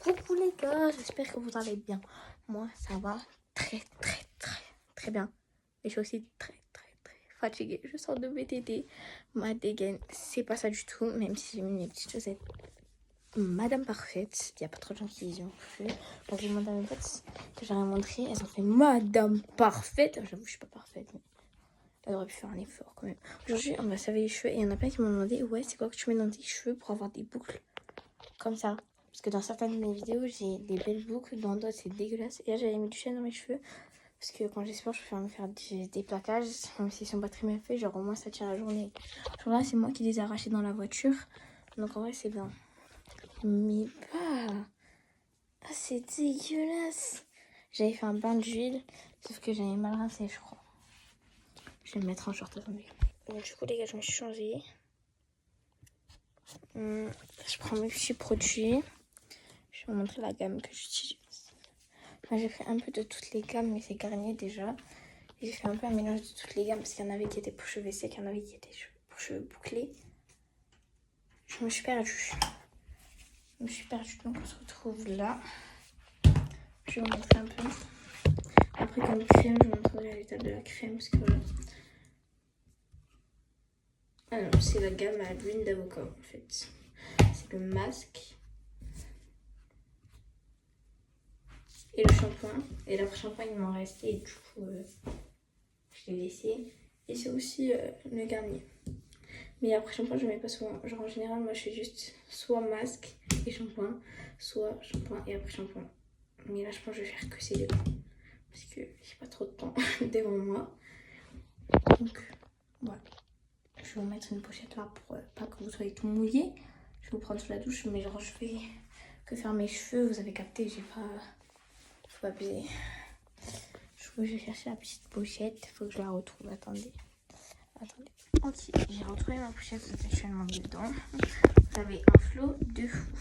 Coucou les gars, j'espère que vous allez bien. Moi, ça va très bien. Et je suis aussi très fatiguée. Je sors de BTT. Ma dégaine, c'est pas ça du tout, même si j'ai mis mes petites chaussettes. Madame Parfaite, il n'y a pas trop de gens qui y ont cru. Donc, j'ai demandé à mes potes que j'aurais montré. Elles ont fait Madame Parfaite. J'avoue, je suis pas parfaite, mais elles auraient pu faire un effort quand même. Aujourd'hui, on va se laver les cheveux et il y en a plein qui m'ont demandé ouais, c'est quoi que tu mets dans tes cheveux pour avoir des boucles comme ça. Parce que dans certaines de mes vidéos, j'ai des belles boucles, dans d'autres, c'est dégueulasse. Et là, j'avais mis du chêne dans mes cheveux. Parce que quand j'ai sport, je préfère me faire des plaquages, même s'ils sont pas très bien faits. Genre, au moins, ça tient la journée. Genre là, c'est moi qui les ai arrachés dans la voiture. Donc, en vrai, c'est bien. Mais pas... Ah, c'est dégueulasse. J'avais fait un bain d'huile, sauf que j'avais mal rincé, je crois. Je vais me mettre en short, attendez. Donc, du coup, les gars, je me suis changée. Je prends mes petits produits. Je vais vous montrer la gamme que j'utilise. Moi, j'ai pris un peu de toutes les gammes, mais c'est Garnier déjà. J'ai fait un peu un mélange de toutes les gammes parce qu'il y en avait qui étaient pour cheveux secs, il y en avait qui étaient pour cheveux bouclés. Je me suis perdue. Donc on se retrouve là. Je vais vous montrer un peu. Après, comme crème, je vous montrerai l'état de la crème parce que voilà. Alors, c'est la gamme à l'huile d'avocat en fait. C'est le masque. Et le shampoing. Et l'après-shampoing, il m'en restait et du coup, je l'ai laissé. Et c'est aussi le Garnier. Mais après shampoing, je ne mets pas souvent. Genre en général, moi je fais juste soit masque et shampoing, soit shampoing et après shampoing. Mais là, je pense que je vais faire que ces deux. Parce que j'ai pas trop de temps devant moi. Donc, voilà. Je vais vous mettre une pochette là pour pas que vous soyez tout mouillé. Je vais vous prendre sous la douche, mais genre je fais que faire mes cheveux. Vous avez capté, j'ai pas. Faut pas abuser. Je vais chercher la petite pochette. Faut que je la retrouve. Attendez. Ok, j'ai retrouvé ma pochette, vous êtes actuellement dedans. Vous avez un flot de fou.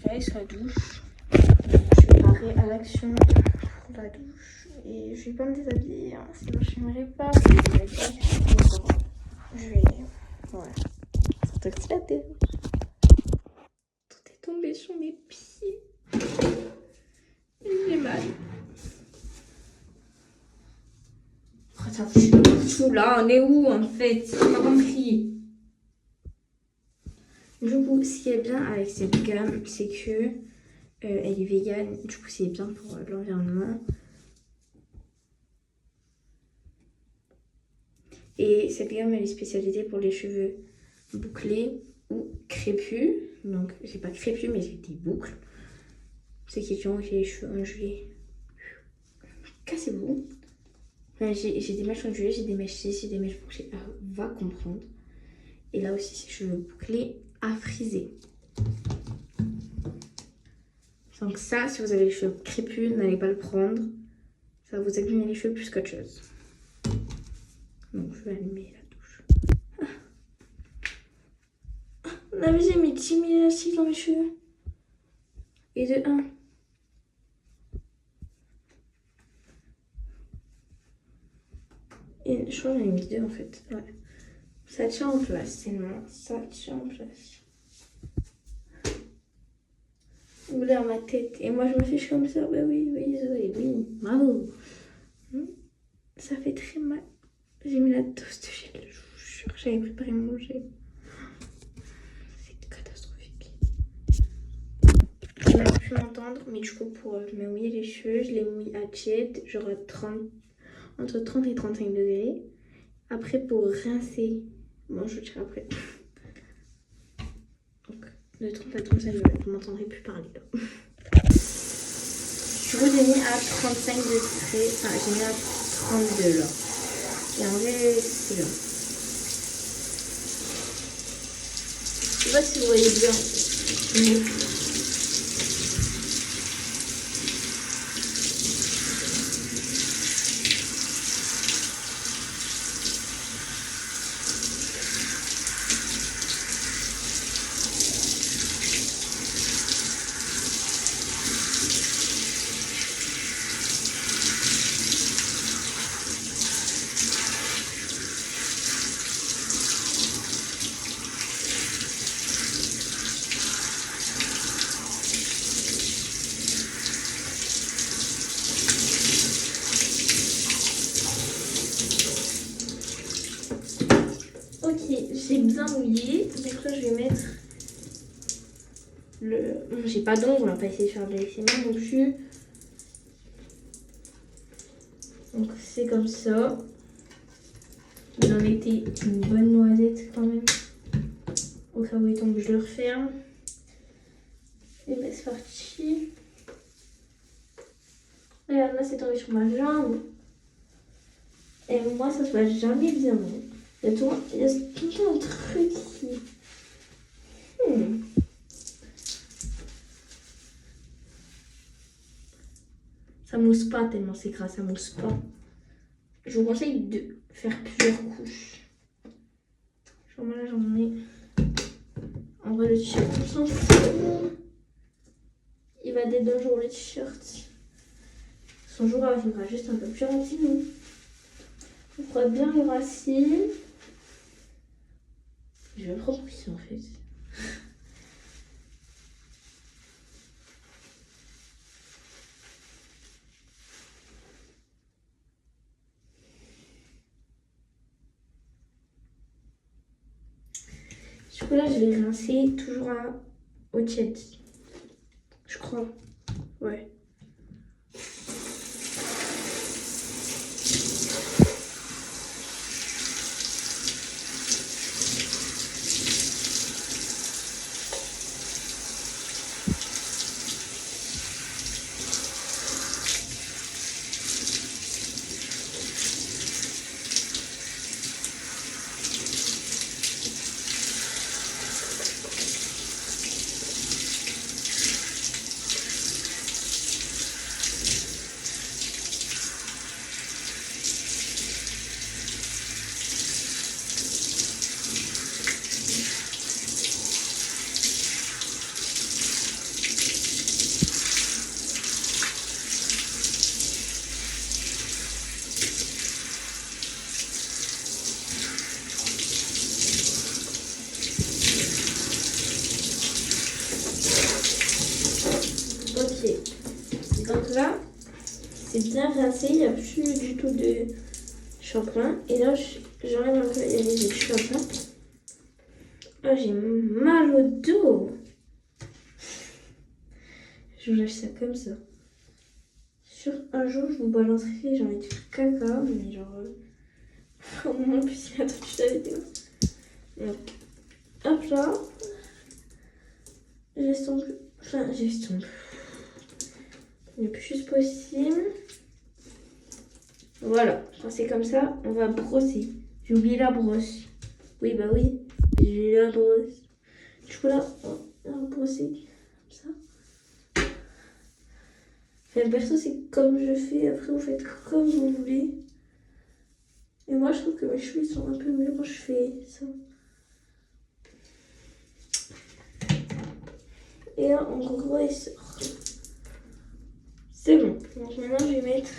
J'allais sur la douche. Je suis parée à l'action pour la douche. Et je vais pas me déshabiller, hein, sinon je n'aimerais pas. Je vais. Voilà. Tout éclaté. Tout est tombé sur mes pieds. Et j'ai mal. Attends, je suis pas partout là. On est où en fait? J'ai pas compris. Du coup, ce qui est bien avec cette gamme, c'est que elle est végane. Du coup, c'est bien pour l'environnement. Et cette gamme, elle est spécialisée pour les cheveux bouclés ou crépus. Donc, j'ai pas crépus, mais j'ai des boucles. Ceux qui ont les cheveux ondulés, cassez-vous. Enfin, j'ai des mèches ondulées, j'ai des mèches lisses, j'ai des mèches bouclées. Va comprendre. Et là aussi, c'est cheveux bouclés à friser. Donc ça, si vous avez les cheveux crépus, n'allez pas le prendre. Ça va vous abîmer les cheveux plus qu'autre chose. Donc je vais allumer la douche. Non mais j'ai mis 10 000 élastiques dans mes cheveux. Et de 1. Et je crois que j'en ai mis 2 en fait. Ouais. Ça tient en place, tellement. Ça tient en place. Vous voulez ma tête. Et moi je me fiche comme ça. Bah oui, bravo. Ça fait très mal. J'ai mis la dose de gel, je vous jure. J'avais préparé mon gel. C'est catastrophique. Vous n'avez pu m'entendre, mais du coup pour me mouiller les cheveux, je les mouille à tiède, genre entre 30 et 35 degrés. Après pour rincer, bon je vous dirai après. Donc de 30 à 35 degrés, vous m'entendrez plus parler là. Du coup j'ai mis à 35 degrés, enfin j'ai mis à 32 là. Et en vrai c'est bien. Je sais pas si vous voyez bien. Ok, j'ai bien mouillé. Donc là, je vais mettre le... Bon, j'ai pas d'ombre, on va pas essayer de faire de l'ASMR non plus. Donc c'est comme ça. Vous en mettez une bonne noisette quand même. Au cas où il tombe, je le referme. Et ben c'est parti. Regarde, là c'est tombé sur ma jambe. Et moi ça se passe jamais bien. Il y a tout le temps un truc ici. Ça mousse pas tellement c'est gras, ça mousse pas. Je vous conseille de faire plusieurs couches. Genre là j'en ai. En vrai le t-shirt, on s'en fout. Il va dès 2 jours le t-shirt. Son jour arrivera juste un peu plus rapidement. On fera bien les racines. Je vais trop pousser en fait. Du coup là je vais rincer toujours à eau tiède. Je crois. Ouais. Ok. Donc là, c'est bien rincé, il n'y a plus du tout de shampoing. Et là, j'enlève un peu les shampoings. Oh, j'ai mal au dos. Je vous lâche ça comme ça. Sur un jour, je vous balancerai, j'ai envie de faire caca, mais genre... au moment où il a attendu la vidéo. Donc, hop là. J'estompe. Enfin, j'estompe. Le plus juste possible. Voilà, quand c'est comme ça, on va brosser. J'ai oublié la brosse. Oui, bah oui, j'ai la brosse. Du coup là, on va brosser comme ça. Enfin, perso, c'est comme je fais. Après, vous faites comme vous voulez. Et moi, je trouve que mes cheveux ils sont un peu mieux quand je fais ça. Et là, en gros, il sort. C'est bon. Donc maintenant, je vais mettre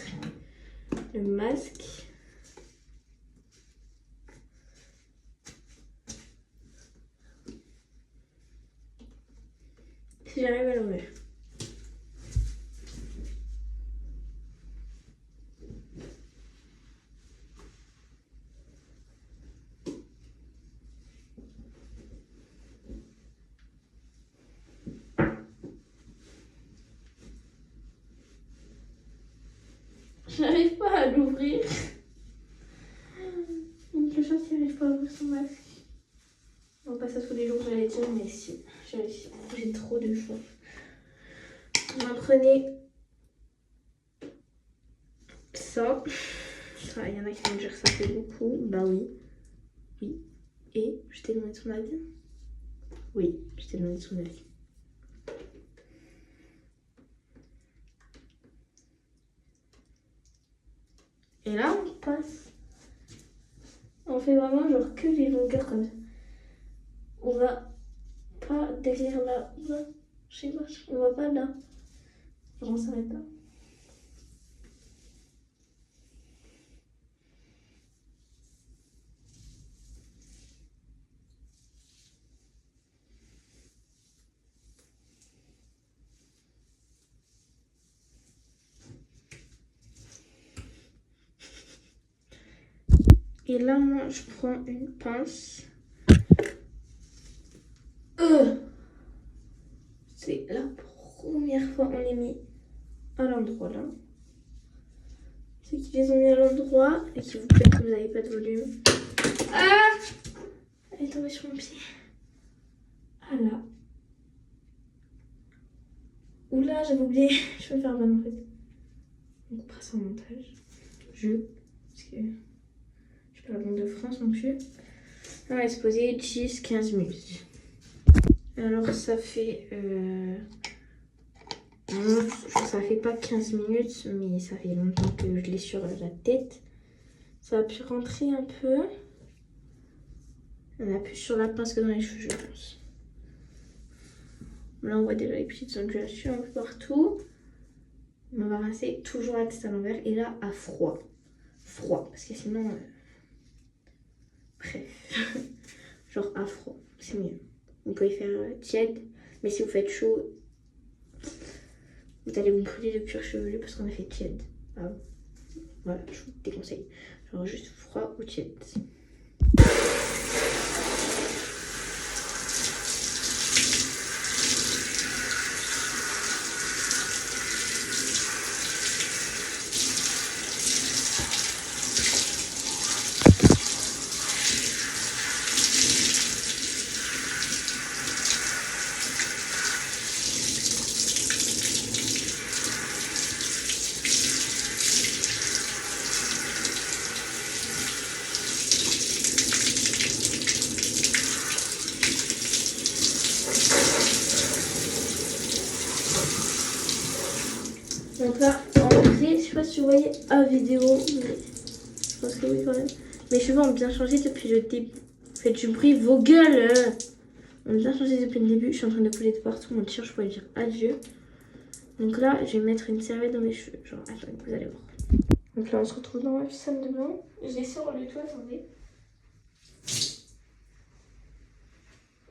le masque. Si j'arrive à l'ouvrir. J'arrive pas à l'ouvrir. Donc le chat qui n'arrive pas à ouvrir son masque. On va pas ça tous les jours, j'allais dire, mais si. J'ai trop de choix. Vous prenez ça. Il y en a qui vont me dire que ça fait beaucoup. Bah oui. Oui. Et je t'ai demandé ton avis. Oui, je t'ai demandé ton avis. Et là, on passe. On fait vraiment genre que les longueurs comme ça. On va pas derrière là. Je sais pas, on va pas là. Genre on s'arrête là. Et là, moi, je prends une pince. C'est la première fois on les mis à l'endroit là. Ceux qui les ont mis à l'endroit et qui vous plaît que vous n'avez pas de volume. Ah! Elle est tombée sur mon pied. Ah là. Oula, j'avais oublié. Je vais faire bonne en fait. On coupera ça en montage. Parce que je suis pas la bande de France non plus. On va se poser 10-15 minutes. Alors ça fait... ça fait pas 15 minutes, mais ça fait longtemps que je l'ai sur la tête. Ça a pu rentrer un peu. On a plus sur la pince que dans les cheveux, je pense. Là, on voit déjà les petites ondulations un peu partout. On va rincer toujours la tête à l'envers et là, à froid. Froid, parce que sinon... Bref. Genre à froid, c'est mieux. Vous pouvez faire tiède, mais si vous faites chaud, vous allez vous brûler le cuir chevelu parce qu'on a fait tiède. Ah, voilà, je vous déconseille. Genre juste froid ou tiède. Donc là, en vrai, je sais pas si vous voyez à vidéo, mais je pense que oui quand même. Mes cheveux ont bien changé depuis le début. Faites du bruit, vos gueules! Ont bien changé depuis le début. Je suis en train de couler de partout. Mon t-shirt, je pourrais dire adieu. Donc là, je vais mettre une serviette dans mes cheveux. Genre, attendez, vous allez voir. Donc là, on se retrouve dans ma salle de bain. J'ai sur le tout, attendez.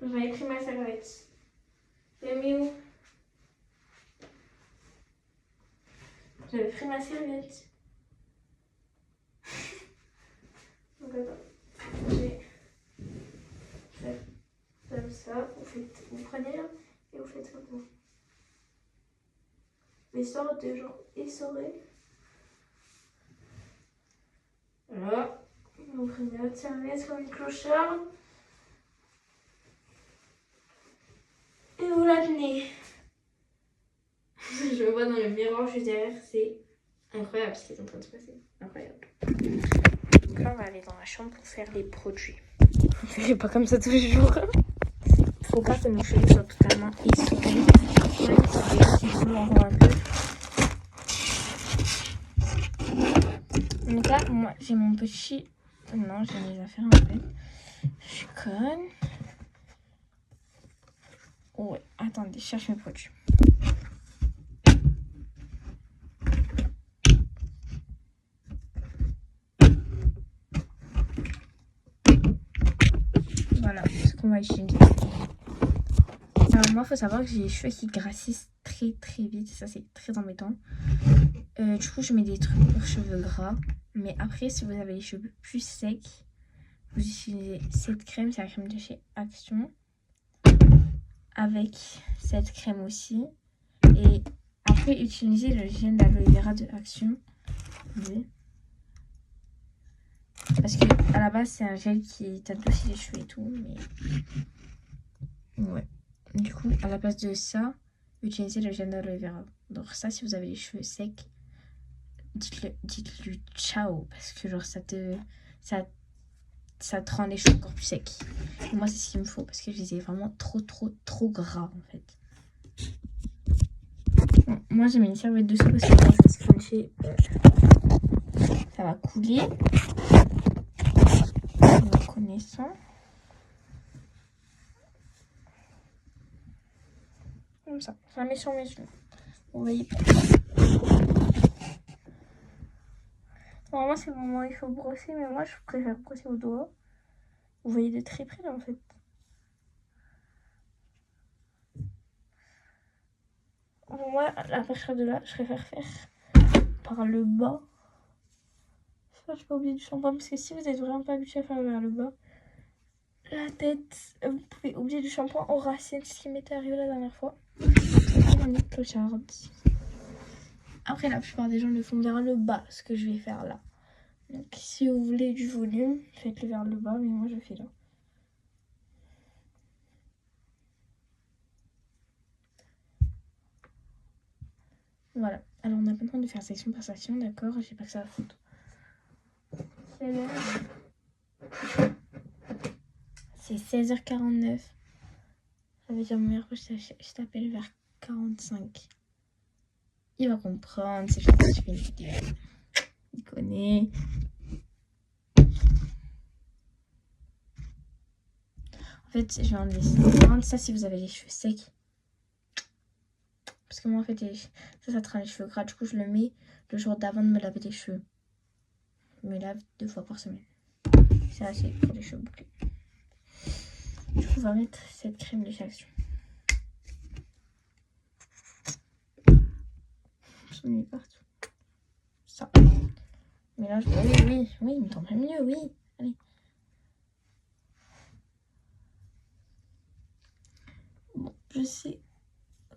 J'avais pris ma serviette. Je l'ai mis où? J'avais pris ma serviette. Donc attends. J'ai fait comme ça. Vous prenez là et vous faites comme ça. L'histoire de genre essorer. Voilà. Vous prenez votre serviette comme une clocharde. Et vous la tenez. Je me vois dans le miroir juste derrière, c'est incroyable ce qui est en train de se passer. Incroyable. Donc là, on va aller dans la chambre pour faire les produits. On fait pas comme ça tous les jours. Faut pas que nos cheveux soient totalement essorés. Un peu. Donc là, moi, j'ai mon petit... Non, j'ai mes affaires en fait. Je suis conne. Ouais, attendez, je cherche mes produits. Voilà ce qu'on va utiliser. Alors moi, il faut savoir que j'ai les cheveux qui grassissent très très vite. Ça, c'est très embêtant. Du coup, je mets des trucs pour cheveux gras. Mais après, si vous avez les cheveux plus secs, vous utilisez cette crème. C'est la crème de chez Action. Avec cette crème aussi. Et après, utilisez le gel d'aloe vera de Action. Parce que à la base, c'est un gel qui t'adoucit les cheveux et tout. Mais ouais. Du coup, à la place de ça, utilisez le gel d'aloe vera. Donc ça, si vous avez les cheveux secs, dites-lui ciao. Parce que genre, ça te rend les cheveux encore plus secs. Et moi, c'est ce qu'il me faut. Parce que je les ai vraiment trop gras, en fait. Bon, moi, j'ai mis une serviette dessous parce que quand je vais scruncher, ça va couler. Me connaissant. Comme ça. Ça met sur mes yeux. Vous voyez pas. Normalement, c'est le moment où il faut brosser, mais moi, je préfère brosser au doigt. Vous voyez de très près, là, en fait. Moi, à partir de là, je préfère faire par le bas. J'espère que je n'ai pas oublié du shampoing parce que si vous êtes vraiment pas habitué à faire vers le bas, la tête, vous pouvez oublier du shampoing aux racines, ce qui m'était arrivé la dernière fois. C'est vraiment une clocharde. Après, la plupart des gens le font vers le bas, ce que je vais faire là. Donc, si vous voulez du volume, faites-le vers le bas, mais moi, je fais là. Voilà. Alors, on a pas besoin de faire section par section, d'accord? J'ai pas que ça à foutre. C'est 16h49. Ça veut dire mon meilleur pote, je t'appelle vers 45. Il va comprendre, c'est juste que je fais une vidéo. Il connaît. En fait, je vais enlever ça. Enlevez ça si vous avez les cheveux secs. Parce que moi, en fait, ça te rend les cheveux gras. Du coup, je le mets le jour d'avant de me laver les cheveux. Je me lave 2 fois par semaine. C'est assez pour les cheveux bouclés. Du coup, on va mettre cette crème de chaque jour. Je mets partout. Ça. Mais là, oui, il me tombe mieux, oui. Allez. Bon, je sais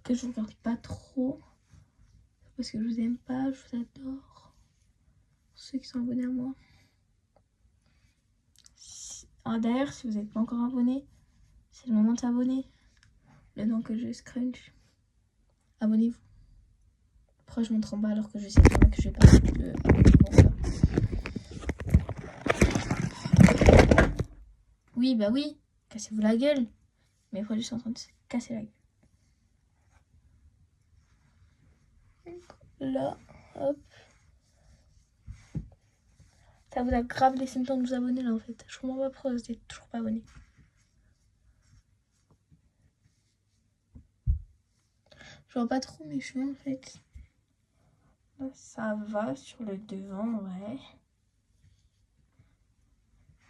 que je vous regarde pas trop. Parce que je vous aime pas, je vous adore. Pour ceux qui sont abonnés à moi. D'ailleurs, si vous n'êtes pas encore abonné, c'est le moment de s'abonner. Le nom que je scrunch. Abonnez-vous. Pourquoi je montre en bas alors que je sais que je vais pas le abonnez-vous. Oui, bah oui. Cassez-vous la gueule. Mes produits sont en train de se casser la gueule. Là, hop. Ça vous a grave laissé le temps de vous abonner là en fait. Je comprends pas pourquoi vous êtes toujours pas abonné. Je vois pas trop mes cheveux en fait. Là, ça va sur le devant, ouais.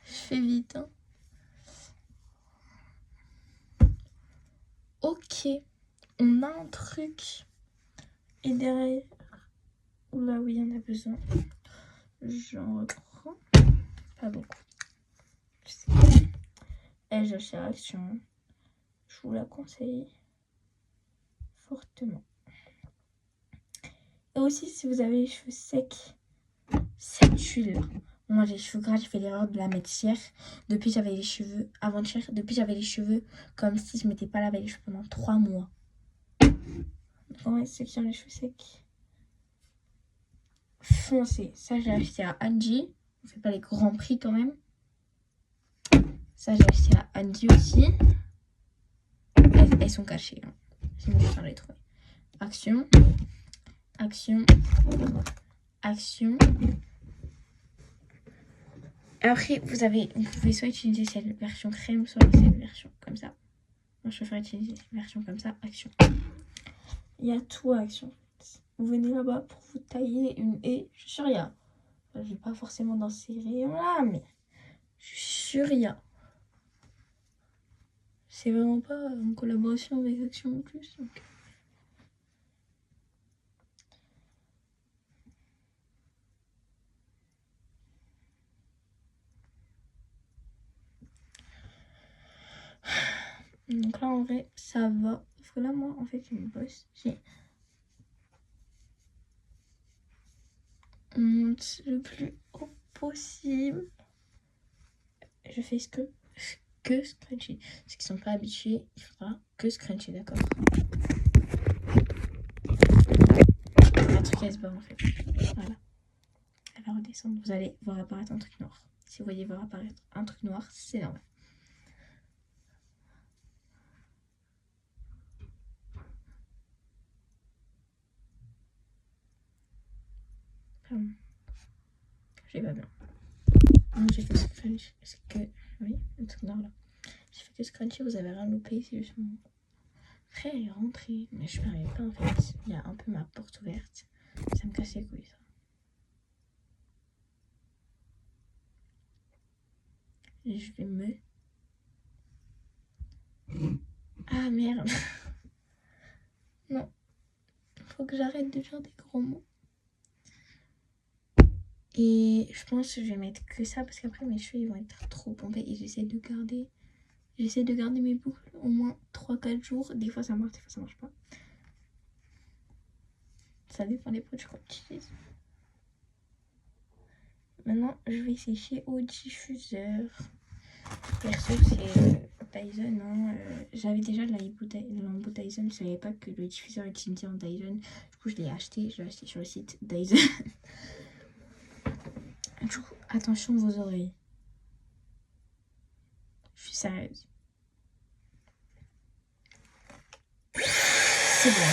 Je fais vite, hein. Ok. On a un truc. Et derrière. Là où il y en a besoin. J'en reprends. Pas beaucoup. Elle Action. Je vous la conseille fortement. Et aussi, si vous avez les cheveux secs, cette huile. Moi, j'ai les cheveux gras, j'ai fait l'erreur de la mettre hier. Depuis, j'avais les cheveux, avant-hier, depuis, j'avais les cheveux comme si je m'étais pas lavé les cheveux pendant 3 mois. Donc, ouais, ceux qui ont les cheveux secs, foncez. Ça, j'ai acheté à Angie. On fait pas les grands prix quand même. Ça, j'ai acheté à Angie aussi. Elles sont cachées. Hein. C'est mieux de les trouver. Action. Action. Action. Après, vous pouvez soit utiliser cette version crème, soit cette version comme ça. Moi, je préfère utiliser cette version comme ça. Action. Il y a tout à Action. Vous venez là-bas pour vous tailler une haie. Je suis sûre, il y a. Je vais pas forcément dans ces rayons-là, mais je suis sûre, il y a. C'est vraiment pas en collaboration avec Action en plus. Donc. Donc là, en vrai, ça va. Parce que là, moi, en fait, je me bosse. On monte le plus haut possible. Je fais que scruncher. Ceux qui sont pas habitués, il faudra que scruncher, d'accord? Un truc à se barre en fait. Voilà. Elle va redescendre. Vous allez voir apparaître un truc noir. Si vous voyez voir apparaître un truc noir, c'est normal. Pardon. Je vais pas bien. Non, j'ai fait scrunch. Est-ce que. Oui, un truc noir là. J'ai fait que scruncher, vous avez rien loupé. C'est juste mon frère est rentré. Mais je m'arrive pas en fait. Il y a un peu ma porte ouverte. Ça me casse les couilles ça. Et je vais me. Ah merde. Non. Faut que j'arrête de faire des gros mots. Et je pense que je vais mettre que ça parce qu'après mes cheveux ils vont être trop pompés et j'essaie de garder mes boucles au moins 3-4 jours. Des fois ça marche, des fois ça marche pas. Ça dépend des produits qu'on utilise. Maintenant je vais sécher au diffuseur. Perso c'est Dyson, hein. J'avais déjà de la lampe Dyson, je savais pas que le diffuseur était limité en Dyson. Du coup je l'ai acheté sur le site Dyson. Du coup attention vos oreilles. Je suis sérieuse. C'est bon.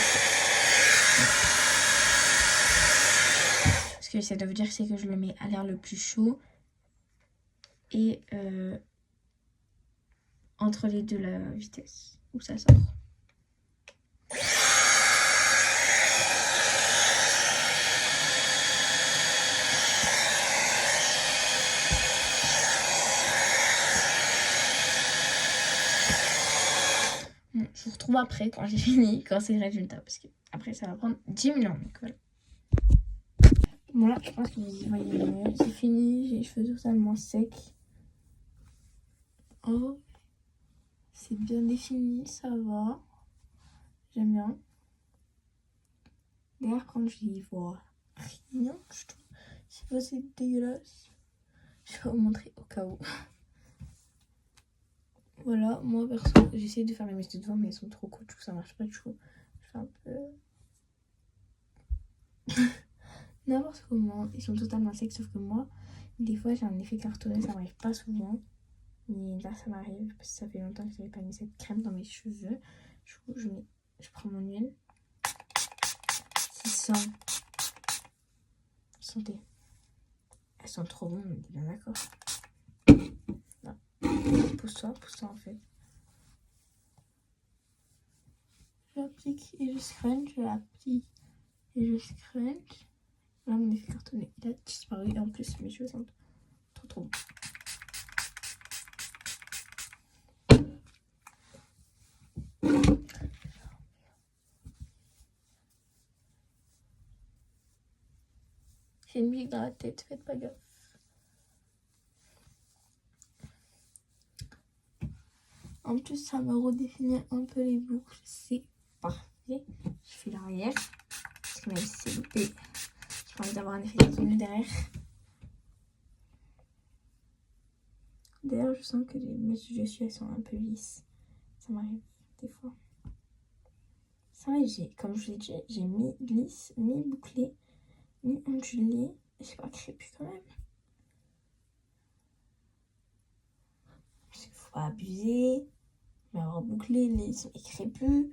Ce que ça veut dire, c'est que je le mets à l'air le plus chaud. Et entre les deux, la vitesse où ça sort. Bon, je vous retrouve après quand j'ai fini, quand c'est le résultat. Parce que après ça va prendre 10 000 ans. Donc voilà. Bon là, je pense que vous y voyez mieux. C'est fini, j'ai les cheveux totalement secs. Oh, c'est bien défini, ça va. J'aime bien. D'ailleurs, quand je y vois rien, je trouve. C'est pas, c'est dégueulasse. Je vais vous montrer au cas où. Voilà, moi perso, j'essaie de faire les messes de devant, mais elles sont trop courtes, du coup ça marche pas du tout. Je fais un peu. N'importe comment, ils sont totalement secs, sauf que moi, des fois j'ai un effet cartonné, ça m'arrive pas souvent. Mais là ça m'arrive, parce que ça fait longtemps que j'avais pas mis cette crème dans mes cheveux. Du coup, je prends mon huile. Qui sent. Sentez. Elles sont trop bonnes, on est bien d'accord. Pousse-toi en fait. J'applique et je scrunch, j'applique et je scrunch. Là, mon effet cartonné, il a disparu. Et en plus, mes cheveux sont trop bons. J'ai une musique dans la tête, faites pas gaffe. En plus, ça me redéfinit un peu les boucles. C'est parfait. Je fais l'arrière. Parce que même si c'est loupé, j'ai pas envie d'avoir un effet cartonné derrière. D'ailleurs, je sens que les mèches que je suis, elles sont un peu lisses. Ça m'arrive des fois. Ça va, comme je vous l'ai dit, j'ai mis lisse, mis bouclé, mis ondulé. J'ai pas crépus quand même. Il faut pas abuser. Mais avoir bouclé, lisse et crépus.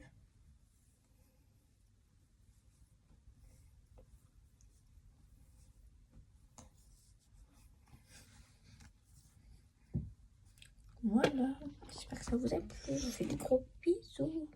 Voilà, j'espère que ça vous a plu. Je vous fais des gros bisous.